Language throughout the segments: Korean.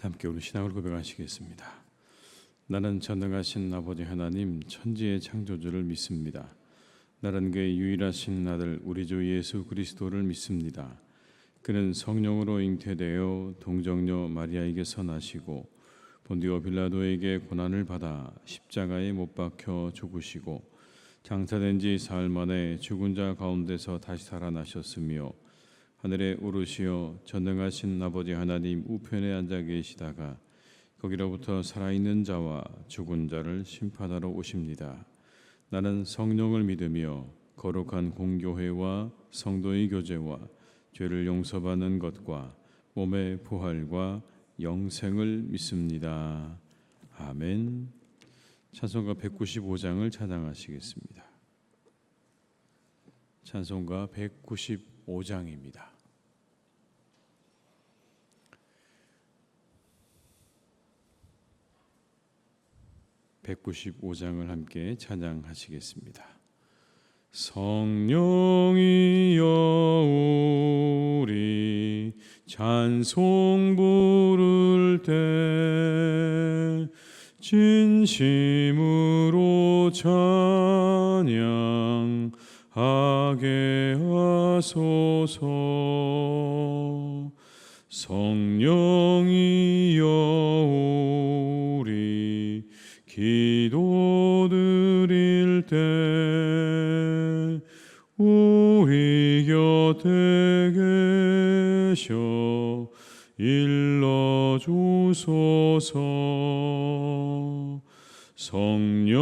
함께 우리 신앙을 고백하시겠습니다. 나는 전능하신 아버지 하나님 천지의 창조주를 믿습니다. 나는 그의 유일하신 아들 우리 주 예수 그리스도를 믿습니다. 그는 성령으로 잉태되어 동정녀 마리아에게서 나시고 본디오 빌라도에게 고난을 받아 십자가에 못 박혀 죽으시고 장사된 지 사흘 만에 죽은 자 가운데서 다시 살아나셨으며 하늘에 오르시어 전능하신 아버지 하나님 우편에 앉아 계시다가 거기로부터 살아있는 자와 죽은 자를 심판하러 오십니다. 나는 성령을 믿으며 거룩한 공교회와 성도의 교제와 죄를 용서받는 것과 몸의 부활과 영생을 믿습니다. 아멘. 찬송가 195장을 찬양하시겠습니다. 찬송가 195장입니다. 195장을 함께 찬양하시겠습니다. 성령이여 우리 찬송 부를 때 진심으로 찬양하게 하소서. 성령이여 우리 기도 드릴 때 우리 곁에 계셔 일러주소서. 성령이여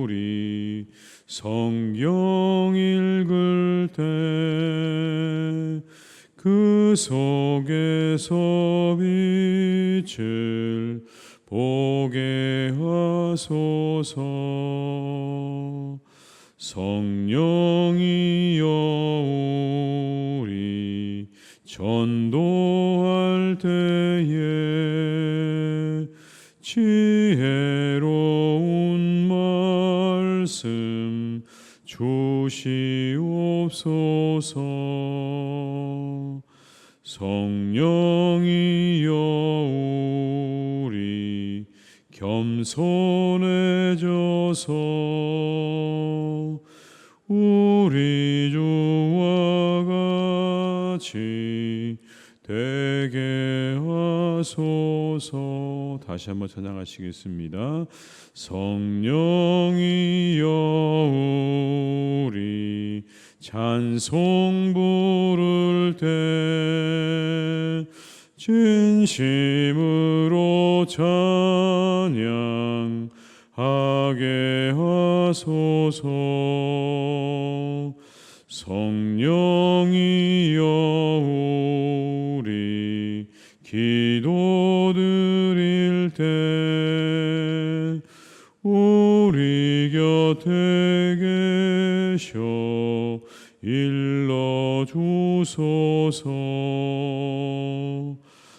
우리 성경 읽을 때 그 속에서 빛을 보게 하소서. 성령이여 우리 전도할 때에 지혜로운 말씀 주시옵소서. 성령이여 우리 겸손해져서 우리 주와 같이 되게 하소서. 다시 한번 찬양하시겠습니다. 성령이여 우리 찬송 부를 때 진심으로 찬양하게 하소서. 성령이여 우리 기도 드릴 때 우리 곁에 계셔 일러주소서.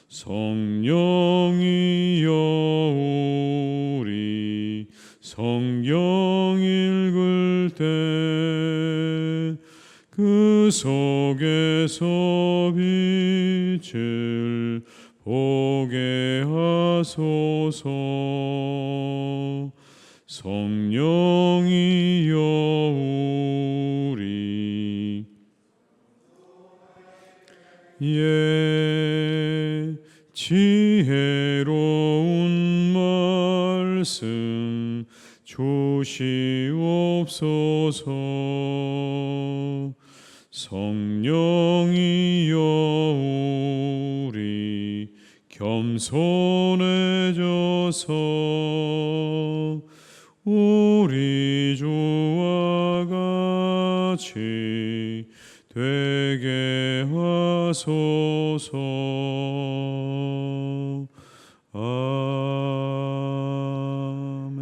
성령이여 우리 성경 읽을 때 그 속에서 빛을 보게 하소서. 성령이여 우리 지혜로운 말씀 주시옵소서. 성령이여 우리 겸손해져서 우리 주와 같이 되게 하소서. 아멘.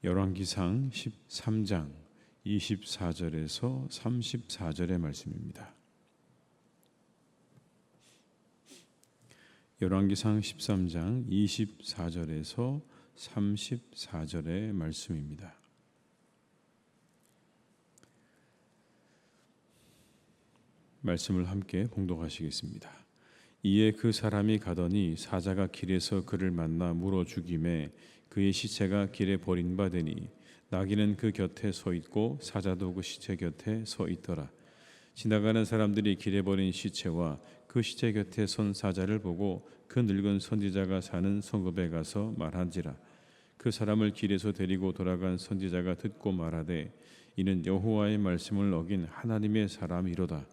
열왕기상 13장 24절에서 34절의 말씀입니다. 열왕기상 13장 24절에서 34절의 말씀입니다. 말씀을 함께 봉독하시겠습니다. 이에 그 사람이 가더니 사자가 길에서 그를 만나 물어 죽임에 그의 시체가 길에 버림받으니 나귀는 그 곁에 서 있고 사자도 그 시체 곁에 서 있더라. 지나가는 사람들이 길에 버린 시체와 그 시체 곁에 선 사자를 보고 그 늙은 선지자가 사는 성읍에 가서 말한지라. 그 사람을 길에서 데리고 돌아간 선지자가 듣고 말하되 이는 여호와의 말씀을 어긴 하나님의 사람이로다.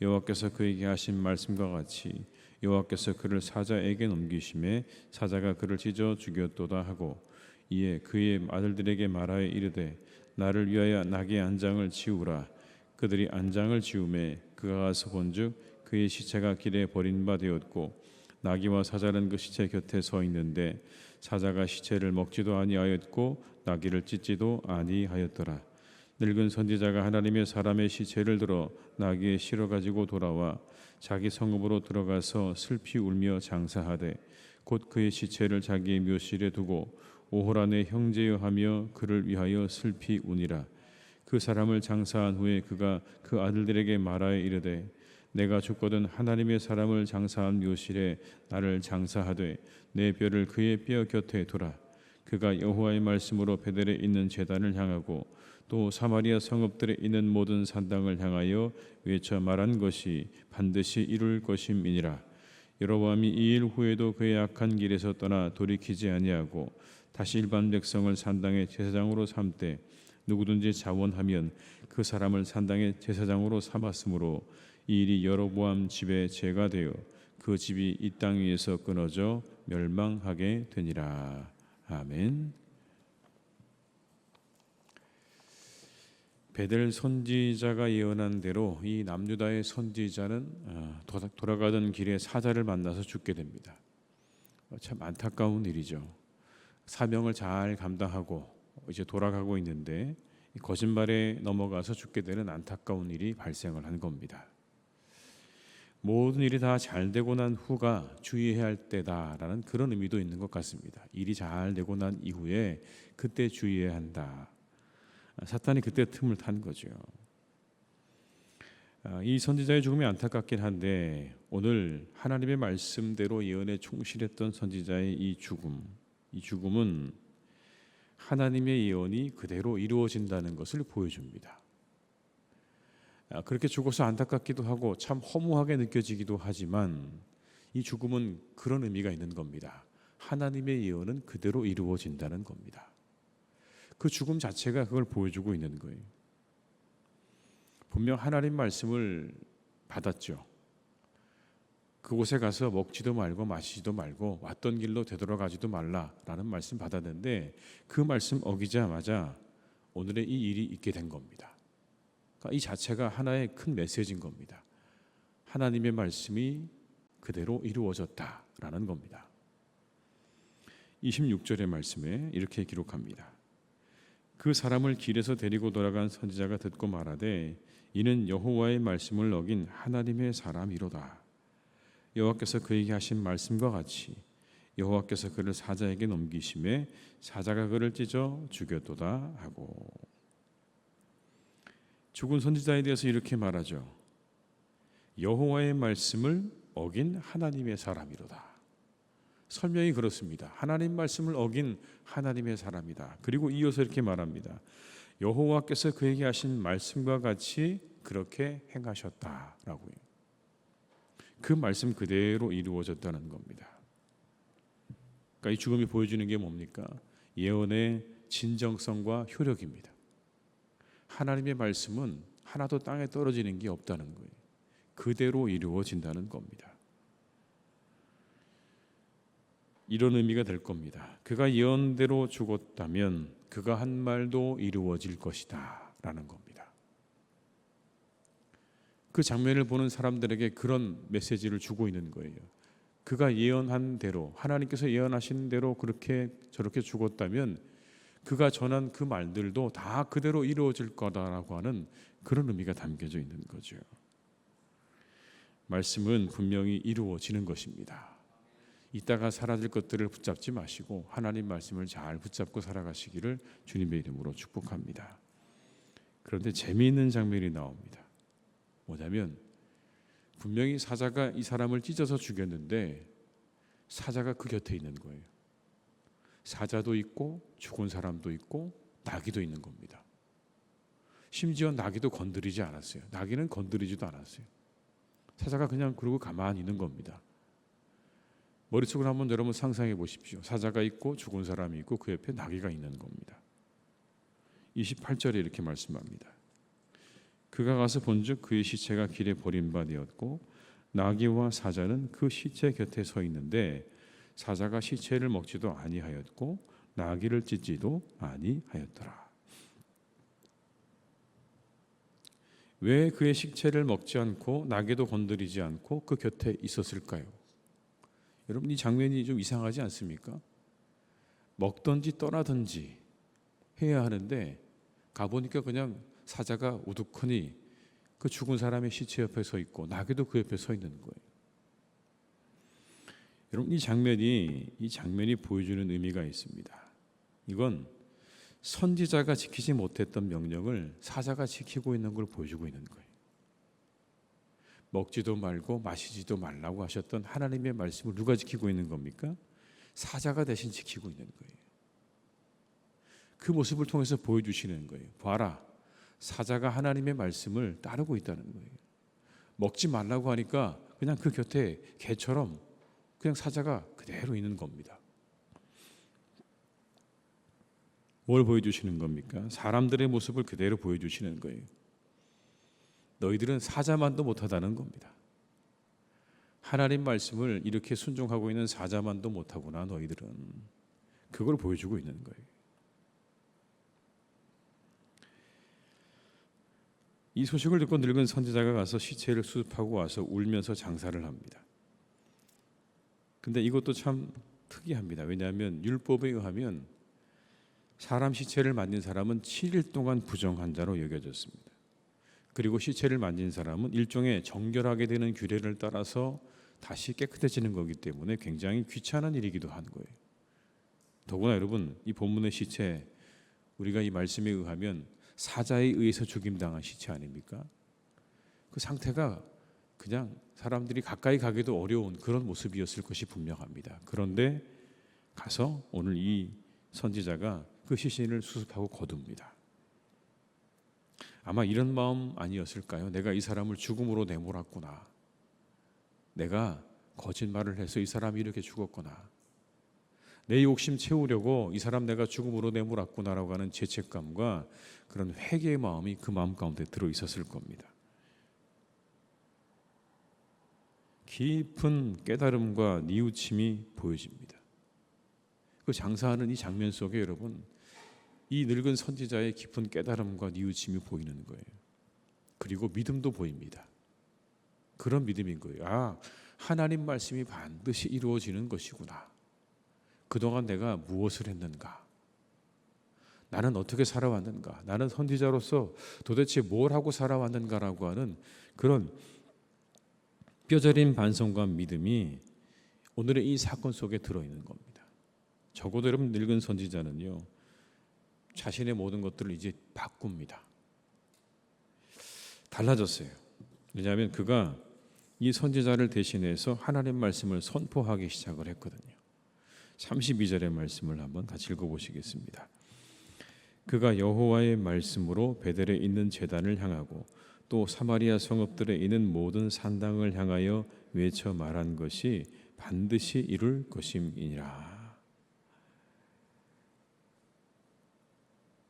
여호와께서 그에게 하신 말씀과 같이 여호와께서 그를 사자에게 넘기심에 사자가 그를 찢어 죽였도다 하고 이에 그의 아들들에게 말하여 이르되 나를 위하여 나귀의 안장을 지우라. 그들이 안장을 지우매 그가 가서 본즉 그의 시체가 길에 버림받았고 나귀와 사자는 그 시체 곁에 서 있는데 사자가 시체를 먹지도 아니하였고 나귀를 찢지도 아니하였더라. 늙은 선지자가 하나님의 사람의 시체를 들어 나귀에 실어 가지고 돌아와 자기 성읍으로 들어가서 슬피 울며 장사하되 곧 그의 시체를 자기의 묘실에 두고 오호란의 형제여 하며 그를 위하여 슬피 우니라. 그 사람을 장사한 후에 그가 그 아들들에게 말하여 이르되 내가 죽거든 하나님의 사람을 장사한 묘실에 나를 장사하되 내 뼈를 그의 뼈 곁에 두라. 그가 여호와의 말씀으로 베델에 있는 제단을 향하고 또 사마리아 성읍들에 있는 모든 산당을 향하여 외쳐 말한 것이 반드시 이룰 것임이니라. 여로보암이 이 일 후에도 그의 악한 길에서 떠나 돌이키지 아니하고 다시 일반 백성을 산당의 제사장으로 삼되 누구든지 자원하면 그 사람을 산당의 제사장으로 삼았으므로 이 일이 여로보암 집의 죄가 되어 그 집이 이 땅 위에서 끊어져 멸망하게 되니라. 아멘. 베델 선지자가 예언한 대로 이 남유다의 선지자는 돌아가던 길에 사자를 만나서 죽게 됩니다. 참 안타까운 일이죠. 사명을 잘 감당하고 이제 돌아가고 있는데 거짓말에 넘어가서 죽게 되는 안타까운 일이 발생을 한 겁니다. 모든 일이 다 잘 되고 난 후가 주의해야 할 때다라는 그런 의미도 있는 것 같습니다. 일이 잘 되고 난 이후에 그때 주의해야 한다. 사탄이 그때 틈을 탄 거죠. 이 선지자의 죽음이 안타깝긴 한데 오늘 하나님의 말씀대로 예언에 충실했던 선지자의 이 죽음은 하나님의 예언이 그대로 이루어진다는 것을 보여줍니다. 그렇게 죽어서 안타깝기도 하고 참 허무하게 느껴지기도 하지만 이 죽음은 그런 의미가 있는 겁니다. 하나님의 예언은 그대로 이루어진다는 겁니다. 그 죽음 자체가 그걸 보여주고 있는 거예요. 분명 하나님 말씀을 받았죠. 그곳에 가서 먹지도 말고 마시지도 말고 왔던 길로 되돌아가지도 말라라는 말씀 받았는데 그 말씀 어기자마자 오늘의 이 일이 있게 된 겁니다. 그러니까 이 자체가 하나의 큰 메시지인 겁니다. 하나님의 말씀이 그대로 이루어졌다라는 겁니다. 26절의 말씀에 이렇게 기록합니다. 그 사람을 길에서 데리고 돌아간 선지자가 듣고 말하되 이는 여호와의 말씀을 어긴 하나님의 사람이로다. 여호와께서 그에게 하신 말씀과 같이 여호와께서 그를 사자에게 넘기심에 사자가 그를 찢어 죽였도다 하고 죽은 선지자에 대해서 이렇게 말하죠. 여호와의 말씀을 어긴 하나님의 사람이로다. 설명이 그렇습니다. 하나님 말씀을 어긴 하나님의 사람이다. 그리고 이어서 이렇게 말합니다. 여호와께서 그에게 하신 말씀과 같이 그렇게 행하셨다라고요. 그 말씀 그대로 이루어졌다는 겁니다. 그러니까 이 죽음이 보여주는 게 뭡니까? 예언의 진정성과 효력입니다. 하나님의 말씀은 하나도 땅에 떨어지는 게 없다는 거예요. 그대로 이루어진다는 겁니다. 이런 의미가 될 겁니다. 그가 예언대로 죽었다면 그가 한 말도 이루어질 것이다 라는 겁니다. 그 장면을 보는 사람들에게 그런 메시지를 주고 있는 거예요. 그가 예언한 대로 하나님께서 예언하신 대로 그렇게 저렇게 죽었다면 그가 전한 그 말들도 다 그대로 이루어질 거다라고 하는 그런 의미가 담겨져 있는 거죠. 말씀은 분명히 이루어지는 것입니다. 이따가 사라질 것들을 붙잡지 마시고 하나님 말씀을 잘 붙잡고 살아가시기를 주님의 이름으로 축복합니다. 그런데 재미있는 장면이 나옵니다. 뭐냐면 분명히 사자가 이 사람을 찢어서 죽였는데 사자가 그 곁에 있는 거예요. 사자도 있고 죽은 사람도 있고 나귀도 있는 겁니다. 심지어 나귀도 건드리지 않았어요. 나귀는 건드리지도 않았어요. 사자가 그냥 그러고 가만히 있는 겁니다. 머릿속으로 한번 여러분 상상해 보십시오. 사자가 있고 죽은 사람이 있고 그 옆에 나귀가 있는 겁니다. 28절에 이렇게 말씀합니다. 그가 가서 본즉 그의 시체가 길에 버림받았고 나귀와 사자는 그 시체 곁에 서 있는데 사자가 시체를 먹지도 아니하였고 나귀를 찢지도 아니하였더라. 왜 그의 시체를 먹지 않고 나귀도 건드리지 않고 그 곁에 있었을까요? 여러분 이 장면이 좀 이상하지 않습니까? 먹든지 떠나든지 해야 하는데 가보니까 그냥 사자가 우두커니 그 죽은 사람의 시체 옆에 서 있고 나귀도 그 옆에 서 있는 거예요. 여러분 이 장면이 보여주는 의미가 있습니다. 이건 선지자가 지키지 못했던 명령을 사자가 지키고 있는 걸 보여주고 있는 거예요. 먹지도 말고 마시지도 말라고 하셨던 하나님의 말씀을 누가 지키고 있는 겁니까? 사자가 대신 지키고 있는 거예요. 그 모습을 통해서 보여주시는 거예요. 봐라, 사자가 하나님의 말씀을 따르고 있다는 거예요. 먹지 말라고 하니까 그냥 그 곁에 개처럼 그냥 사자가 그대로 있는 겁니다. 뭘 보여주시는 겁니까? 사람들의 모습을 그대로 보여주시는 거예요. 너희들은 사자만도 못하다는 겁니다. 하나님 말씀을 이렇게 순종하고 있는 사자만도 못하구나 너희들은. 그걸 보여주고 있는 거예요. 이 소식을 듣고 늙은 선지자가 가서 시체를 수습하고 와서 울면서 장사를 합니다. 근데 이것도 참 특이합니다. 왜냐하면 율법에 의하면 사람 시체를 만진 사람은 7일 동안 부정한 자로 여겨졌습니다. 그리고 시체를 만진 사람은 일종의 정결하게 되는 규례를 따라서 다시 깨끗해지는 거기 때문에 굉장히 귀찮은 일이기도 한 거예요. 더구나 여러분 이 본문의 시체 우리가 이 말씀에 의하면 사자에 의해서 죽임당한 시체 아닙니까? 그 상태가 그냥 사람들이 가까이 가기도 어려운 그런 모습이었을 것이 분명합니다. 그런데 가서 오늘 이 선지자가 그 시신을 수습하고 거둡니다. 아마 이런 마음 아니었을까요? 내가 이 사람을 죽음으로 내몰았구나. 내가 거짓말을 해서 이 사람이 이렇게 죽었구나. 내 욕심 채우려고 이 사람 내가 죽음으로 내몰았구나라고 하는 죄책감과 그런 회개의 마음이 그 마음 가운데 들어 있었을 겁니다. 깊은 깨달음과 뉘우침이 보여집니다. 그 장사하는 이 장면 속에 여러분 이 늙은 선지자의 깊은 깨달음과 뉘우침이 보이는 거예요. 그리고 믿음도 보입니다. 그런 믿음인 거예요. 아, 하나님 말씀이 반드시 이루어지는 것이구나. 그동안 내가 무엇을 했는가? 나는 어떻게 살아왔는가? 나는 선지자로서 도대체 뭘 하고 살아왔는가라고 하는 그런 뼈저린 반성과 믿음이 오늘의 이 사건 속에 들어있는 겁니다. 적어도 여러분 늙은 선지자는요. 자신의 모든 것들을 이제 바꿉니다. 달라졌어요. 왜냐하면 그가 이 선지자를 대신해서 하나님 말씀을 선포하기 시작을 했거든요. 32절의 말씀을 한번 같이 읽어보시겠습니다. 그가 여호와의 말씀으로 베델에 있는 제단을 향하고 또 사마리아 성읍들에 있는 모든 산당을 향하여 외쳐 말한 것이 반드시 이룰 것임이니라.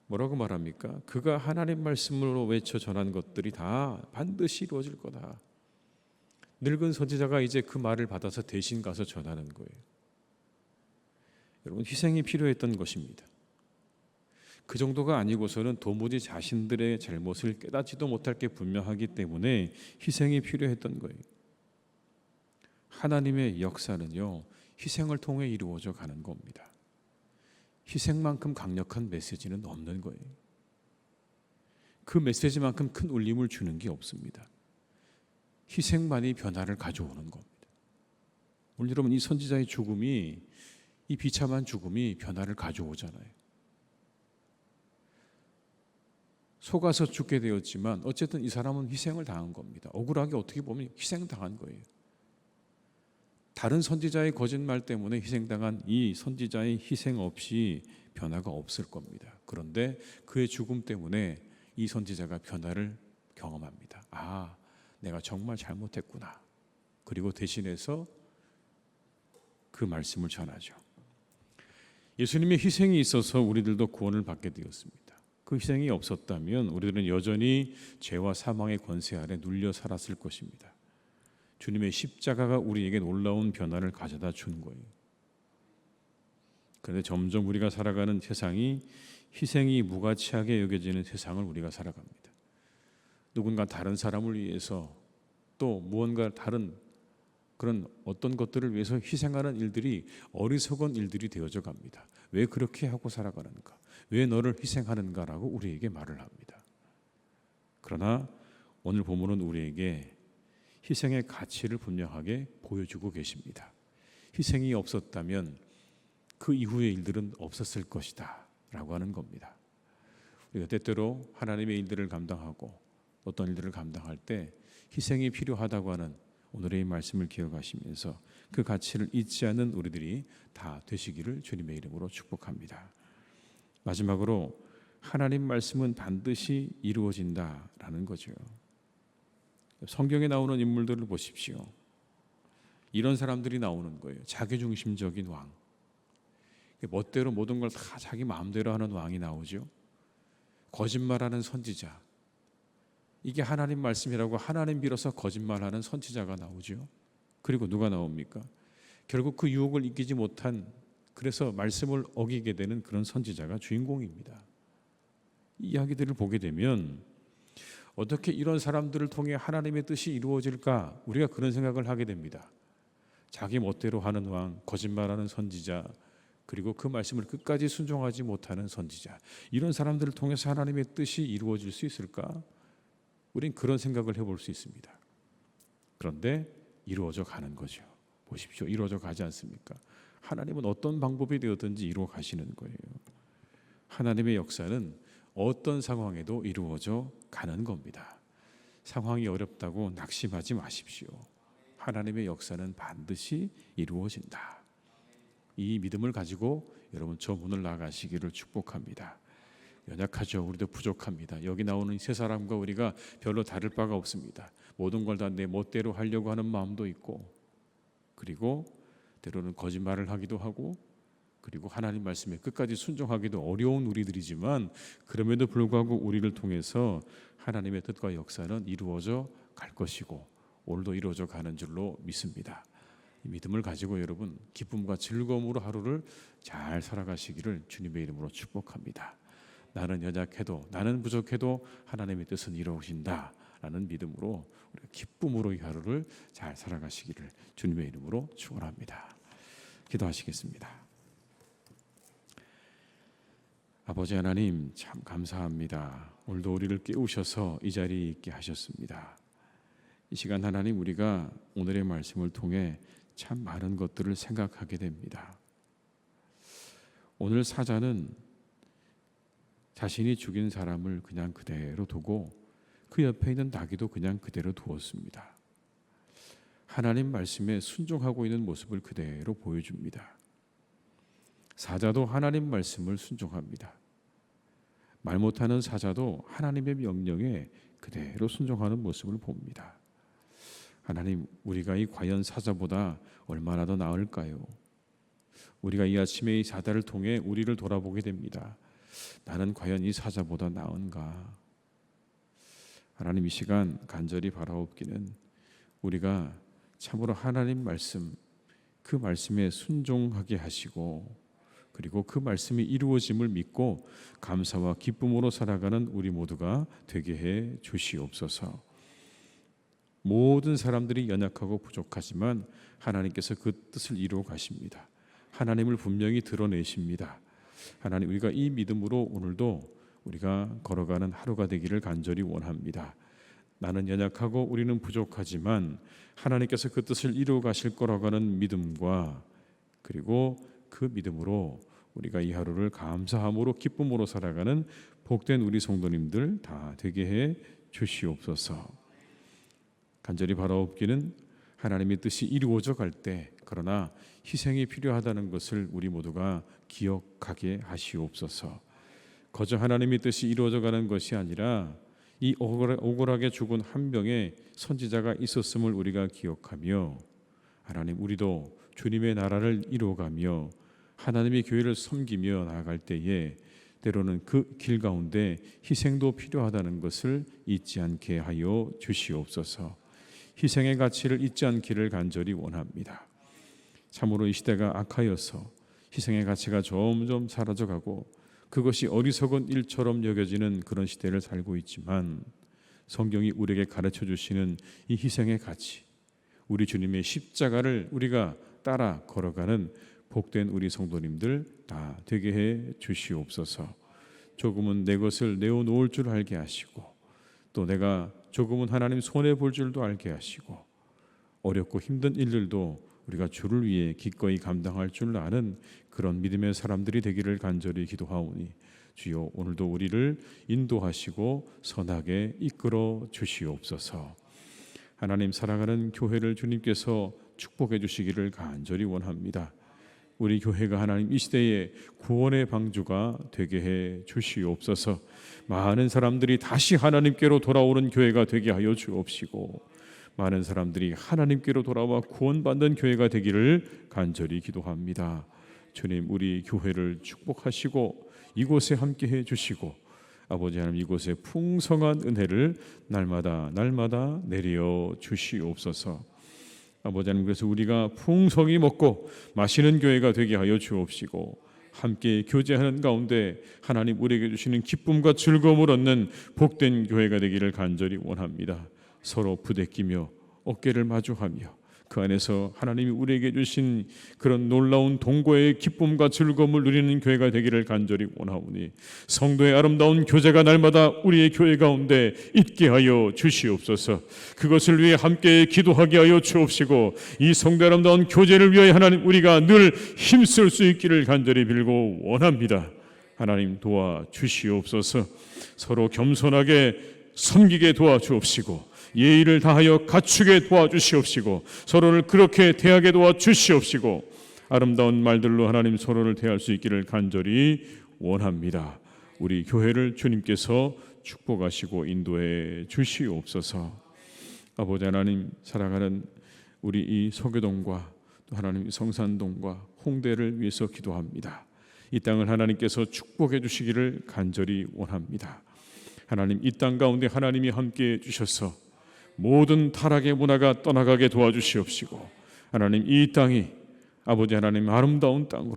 뭐라고 말합니까? 그가 하나님 말씀으로 외쳐 전한 것들이 다 반드시 이루어질 거다. 늙은 선지자가 이제 그 말을 받아서 대신 가서 전하는 거예요. 여러분 희생이 필요했던 것입니다. 그 정도가 아니고서는 도무지 자신들의 잘못을 깨닫지도 못할 게 분명하기 때문에 희생이 필요했던 거예요. 하나님의 역사는요, 희생을 통해 이루어져 가는 겁니다. 희생만큼 강력한 메시지는 없는 거예요. 그 메시지만큼 큰 울림을 주는 게 없습니다. 희생만이 변화를 가져오는 겁니다. 오늘 여러분 이 선지자의 죽음이 이 비참한 죽음이 변화를 가져오잖아요. 속아서 죽게 되었지만 어쨌든 이 사람은 희생을 당한 겁니다. 억울하게 어떻게 보면 희생당한 거예요. 다른 선지자의 거짓말 때문에 희생당한 이 선지자의 희생 없이 변화가 없을 겁니다. 그런데 그의 죽음 때문에 이 선지자가 변화를 경험합니다. 아, 내가 정말 잘못했구나. 그리고 대신해서 그 말씀을 전하죠. 예수님의 희생이 있어서 우리들도 구원을 받게 되었습니다. 그 희생이 없었다면 우리들은 여전히 죄와 사망의 권세 아래 눌려 살았을 것입니다. 주님의 십자가가 우리에게 놀라운 변화를 가져다 준 거예요. 그런데 점점 우리가 살아가는 세상이 희생이 무가치하게 여겨지는 세상을 우리가 살아갑니다. 누군가 다른 사람을 위해서 또 무언가 다른 그런 어떤 것들을 위해서 희생하는 일들이 어리석은 일들이 되어져 갑니다. 왜 그렇게 하고 살아가는가? 왜 너를 희생하는가라고 우리에게 말을 합니다. 그러나 오늘 본문은 우리에게 희생의 가치를 분명하게 보여주고 계십니다. 희생이 없었다면 그 이후의 일들은 없었을 것이다 라고 하는 겁니다. 우리가 때때로 하나님의 일들을 감당하고 어떤 일들을 감당할 때 희생이 필요하다고 하는 오늘의 이 말씀을 기억하시면서 그 가치를 잊지 않는 우리들이 다 되시기를 주님의 이름으로 축복합니다. 마지막으로 하나님 말씀은 반드시 이루어진다라는 거죠. 성경에 나오는 인물들을 보십시오. 이런 사람들이 나오는 거예요. 자기중심적인 왕. 멋대로 모든 걸 다 자기 마음대로 하는 왕이 나오죠. 거짓말하는 선지자. 이게 하나님 말씀이라고 하나님 빌어서 거짓말하는 선지자가 나오죠. 그리고 누가 나옵니까? 결국 그 유혹을 이기지 못한, 그래서 말씀을 어기게 되는 그런 선지자가 주인공입니다. 이 이야기들을 보게 되면 어떻게 이런 사람들을 통해 하나님의 뜻이 이루어질까? 우리가 그런 생각을 하게 됩니다. 자기 멋대로 하는 왕, 거짓말하는 선지자, 그리고 그 말씀을 끝까지 순종하지 못하는 선지자, 이런 사람들을 통해서 하나님의 뜻이 이루어질 수 있을까? 우린 그런 생각을 해볼 수 있습니다. 그런데 이루어져 가는 거죠. 보십시오. 이루어져 가지 않습니까? 하나님은 어떤 방법이 되었든지 이루어 가시는 거예요. 하나님의 역사는 어떤 상황에도 이루어져 가는 겁니다. 상황이 어렵다고 낙심하지 마십시오. 하나님의 역사는 반드시 이루어진다. 이 믿음을 가지고 여러분 저 문을 나가시기를 축복합니다. 연약하죠. 우리도 부족합니다. 여기 나오는 세 사람과 우리가 별로 다를 바가 없습니다. 모든 걸 다 내 멋대로 하려고 하는 마음도 있고, 그리고 때로는 거짓말을 하기도 하고, 그리고 하나님 말씀에 끝까지 순종하기도 어려운 우리들이지만, 그럼에도 불구하고 우리를 통해서 하나님의 뜻과 역사는 이루어져 갈 것이고 오늘도 이루어져 가는 줄로 믿습니다. 이 믿음을 가지고 여러분 기쁨과 즐거움으로 하루를 잘 살아가시기를 주님의 이름으로 축복합니다. 나는 연약해도, 나는 부족해도 하나님의 뜻은 이루어진다 라는 믿음으로 우리가 기쁨으로 이 하루를 잘 살아가시기를 주님의 이름으로 축원합니다. 기도하시겠습니다. 아버지 하나님, 참 감사합니다. 오늘도 우리를 깨우셔서 이 자리에 있게 하셨습니다. 이 시간 하나님, 우리가 오늘의 말씀을 통해 참 많은 것들을 생각하게 됩니다. 오늘 사자는 자신이 죽인 사람을 그냥 그대로 두고 그 옆에 있는 나귀도 그냥 그대로 두었습니다. 하나님 말씀에 순종하고 있는 모습을 그대로 보여줍니다. 사자도 하나님 말씀을 순종합니다. 말 못하는 사자도 하나님의 명령에 그대로 순종하는 모습을 봅니다. 하나님, 우리가 이 과연 사자보다 얼마나 더 나을까요? 우리가 이 아침에 이 사자를 통해 우리를 돌아보게 됩니다. 나는 과연 이 사자보다 나은가? 하나님, 이 시간 간절히 바라옵기는 우리가 참으로 하나님 말씀, 그 말씀에 순종하게 하시고, 그리고 그 말씀이 이루어짐을 믿고 감사와 기쁨으로 살아가는 우리 모두가 되게 해 주시옵소서. 모든 사람들이 연약하고 부족하지만 하나님께서 그 뜻을 이루어 가십니다. 하나님을 분명히 드러내십니다. 하나님, 우리가 이 믿음으로 오늘도 우리가 걸어가는 하루가 되기를 간절히 원합니다. 나는 연약하고 우리는 부족하지만 하나님께서 그 뜻을 이루어 가실 거라고 하는 믿음과, 그리고 그 믿음으로 우리가 이 하루를 감사함으로 기쁨으로 살아가는 복된 우리 성도님들 다 되게 해 주시옵소서. 간절히 바라옵기는 하나님의 뜻이 이루어져 갈 때 그러나 희생이 필요하다는 것을 우리 모두가 기억하게 하시옵소서. 거저 하나님의 뜻이 이루어져 가는 것이 아니라 이 억울하게 죽은 한 명의 선지자가 있었음을 우리가 기억하며 하나님 우리도 주님의 나라를 이루어가며 하나님의 교회를 섬기며 나아갈 때에 때로는 그 길 가운데 희생도 필요하다는 것을 잊지 않게 하여 주시옵소서. 희생의 가치를 잊지 않기를 간절히 원합니다. 참으로 이 시대가 악하여서 희생의 가치가 점점 사라져가고 그것이 어리석은 일처럼 여겨지는 그런 시대를 살고 있지만 성경이 우리에게 가르쳐 주시는 이 희생의 가치, 우리 주님의 십자가를 우리가 따라 걸어가는 복된 우리 성도님들 다 되게 해 주시옵소서. 조금은 내 것을 내어놓을 줄 알게 하시고 또 내가 조금은 하나님 손해 볼 줄도 알게 하시고 어렵고 힘든 일들도 우리가 주를 위해 기꺼이 감당할 줄 아는 그런 믿음의 사람들이 되기를 간절히 기도하오니 주여 오늘도 우리를 인도하시고 선하게 이끌어 주시옵소서. 하나님 사랑하는 교회를 주님께서 축복해 주시기를 간절히 원합니다. 우리 교회가 하나님 이 시대의 구원의 방주가 되게 해 주시옵소서. 많은 사람들이 다시 하나님께로 돌아오는 교회가 되게 하여 주옵시고 많은 사람들이 하나님께로 돌아와 구원받는 교회가 되기를 간절히 기도합니다. 주님 우리 교회를 축복하시고 이곳에 함께해 주시고 아버지 하나님 이곳에 풍성한 은혜를 날마다 내려 주시옵소서. 아버지 하나님 그래서 우리가 풍성히 먹고 마시는 교회가 되게 하여 주옵시고 함께 교제하는 가운데 하나님 우리에게 주시는 기쁨과 즐거움을 얻는 복된 교회가 되기를 간절히 원합니다. 서로 부대끼며 어깨를 마주하며 그 안에서 하나님이 우리에게 주신 그런 놀라운 동거의 기쁨과 즐거움을 누리는 교회가 되기를 간절히 원하오니 성도의 아름다운 교제가 날마다 우리의 교회 가운데 있게 하여 주시옵소서. 그것을 위해 함께 기도하게 하여 주옵시고 이 성도의 아름다운 교제를 위하여 하나님 우리가 늘 힘쓸 수 있기를 간절히 빌고 원합니다. 하나님 도와주시옵소서. 서로 겸손하게 섬기게 도와주옵시고 예의를 다하여 갖추게 도와주시옵시고 서로를 그렇게 대하게 도와주시옵시고 아름다운 말들로 하나님 서로를 대할 수 있기를 간절히 원합니다. 우리 교회를 주님께서 축복하시고 인도해 주시옵소서. 아버지 하나님 사랑하는 우리 이 서교동과 또 하나님 성산동과 홍대를 위해서 기도합니다. 이 땅을 하나님께서 축복해 주시기를 간절히 원합니다. 하나님 이 땅 가운데 하나님이 함께해 주셔서 모든 타락의 문화가 떠나가게 도와주시옵시고 하나님 이 땅이 아버지 하나님 아름다운 땅으로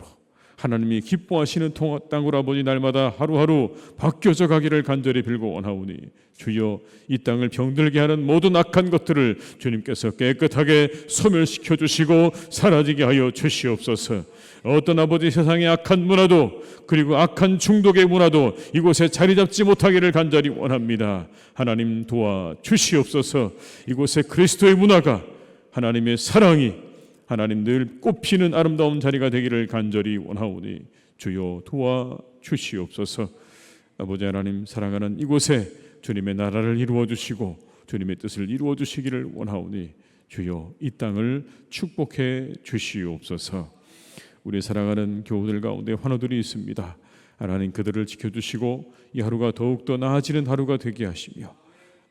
하나님이 기뻐하시는 땅으로 아버지 날마다 하루하루 바뀌어져 가기를 간절히 빌고 원하오니 주여 이 땅을 병들게 하는 모든 악한 것들을 주님께서 깨끗하게 소멸시켜 주시고 사라지게 하여 주시옵소서. 어떤 아버지 세상의 악한 문화도 그리고 악한 중독의 문화도 이곳에 자리 잡지 못하기를 간절히 원합니다. 하나님 도와주시옵소서. 이곳에 그리스도의 문화가 하나님의 사랑이 하나님 늘 꽃피는 아름다운 자리가 되기를 간절히 원하오니 주여 도와주시옵소서. 아버지 하나님 사랑하는 이곳에 주님의 나라를 이루어 주시고 주님의 뜻을 이루어 주시기를 원하오니 주여 이 땅을 축복해 주시옵소서. 우리 사랑하는 교우들 가운데 환우들이 있습니다. 하나님 그들을 지켜주시고 이 하루가 더욱더 나아지는 하루가 되게 하시며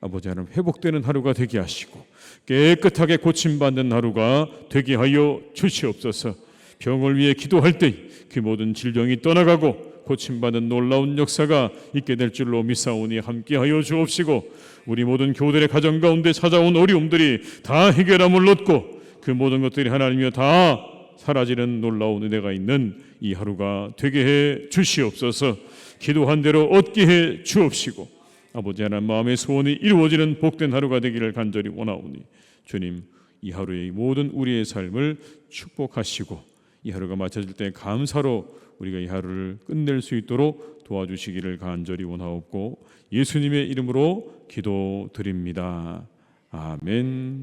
아버지 하나님 회복되는 하루가 되게 하시고 깨끗하게 고침받는 하루가 되게 하여 주시옵소서. 병을 위해 기도할 때 그 모든 질병이 떠나가고 고침받는 놀라운 역사가 있게 될 줄로 믿사오니 함께하여 주옵시고 우리 모든 교우들의 가정 가운데 찾아온 어려움들이 다 해결함을 얻고 그 모든 것들이 하나님이여 다 사라지는 놀라운 은혜가 있는 이 하루가 되게 해 주시옵소서. 기도한 대로 얻게 해 주옵시고 아버지 하나님 마음의 소원이 이루어지는 복된 하루가 되기를 간절히 원하오니 주님 이 하루의 모든 우리의 삶을 축복하시고 이 하루가 마쳐질 때 감사로 우리가 이 하루를 끝낼 수 있도록 도와주시기를 간절히 원하옵고 예수님의 이름으로 기도드립니다. 아멘.